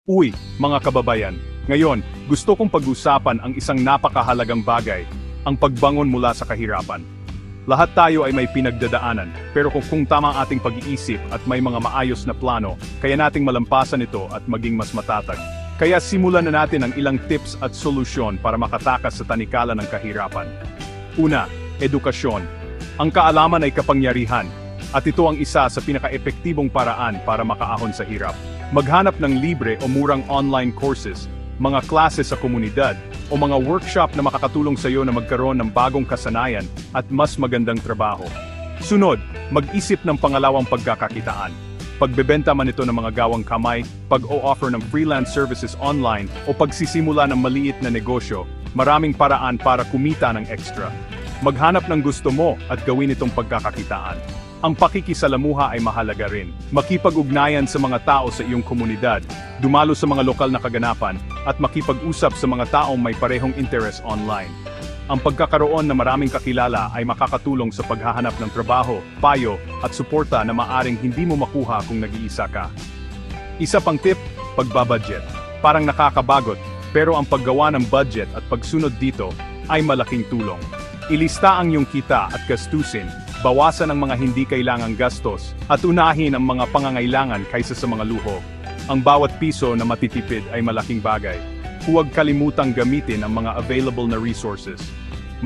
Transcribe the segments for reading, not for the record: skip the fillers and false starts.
Uy, mga kababayan, ngayon, gusto kong pag-usapan ang isang napakahalagang bagay, ang pagbangon mula sa kahirapan. Lahat tayo ay may pinagdadaanan, pero kung tama ang ating pag-iisip at may mga maayos na plano, kaya nating malampasan ito at maging mas matatag. Kaya simulan na natin ang ilang tips at solusyon para makatakas sa tanikala ng kahirapan. Una, edukasyon. Ang kaalaman ay kapangyarihan, at ito ang isa sa pinaka-epektibong paraan para makaahon sa hirap. Maghanap ng libre o murang online courses, mga klase sa komunidad, o mga workshop na makakatulong sa iyo na magkaroon ng bagong kasanayan at mas magandang trabaho. Sunod, mag-isip ng pangalawang pagkakakitaan. Pagbebenta man ito ng mga gawang kamay, pag-o-offer ng freelance services online, o pagsisimula ng maliit na negosyo, maraming paraan para kumita ng extra. Maghanap ng gusto mo at gawin itong pagkakakitaan. Ang pakikisalamuha ay mahalaga rin. Makipag-ugnayan sa mga tao sa iyong komunidad, dumalo sa mga lokal na kaganapan, at makipag-usap sa mga taong may parehong interes online. Ang pagkakaroon ng maraming kakilala ay makakatulong sa paghahanap ng trabaho, payo, at suporta na maaring hindi mo makuha kung nag-iisa ka. Isa pang tip, pagbabudget. Parang nakakabagot, pero ang paggawa ng budget at pagsunod dito ay malaking tulong. Ilista ang iyong kita at gastusin, bawasan ang mga hindi kailangang gastos, at unahin ang mga pangangailangan kaysa sa mga luho. Ang bawat piso na matitipid ay malaking bagay. Huwag kalimutang gamitin ang mga available na resources.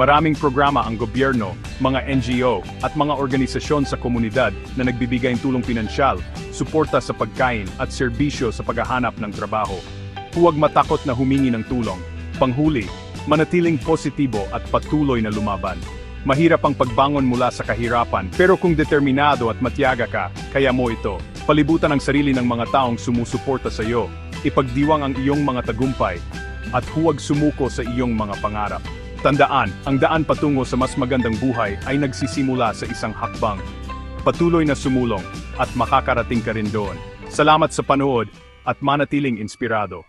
Maraming programa ang gobyerno, mga NGO, at mga organisasyon sa komunidad na nagbibigay ng tulong pinansyal, suporta sa pagkain, at serbisyo sa paghahanap ng trabaho. Huwag matakot na humingi ng tulong. Panghuli, manatiling positibo at patuloy na lumaban. Mahirap ang pagbangon mula sa kahirapan, pero kung determinado at matyaga ka, kaya mo ito. Palibutan ang sarili ng mga taong sumusuporta sa iyo, ipagdiwang ang iyong mga tagumpay, at huwag sumuko sa iyong mga pangarap. Tandaan, ang daan patungo sa mas magandang buhay ay nagsisimula sa isang hakbang. Patuloy na sumulong, at makakarating ka rin doon. Salamat sa panood, at manatiling inspirado.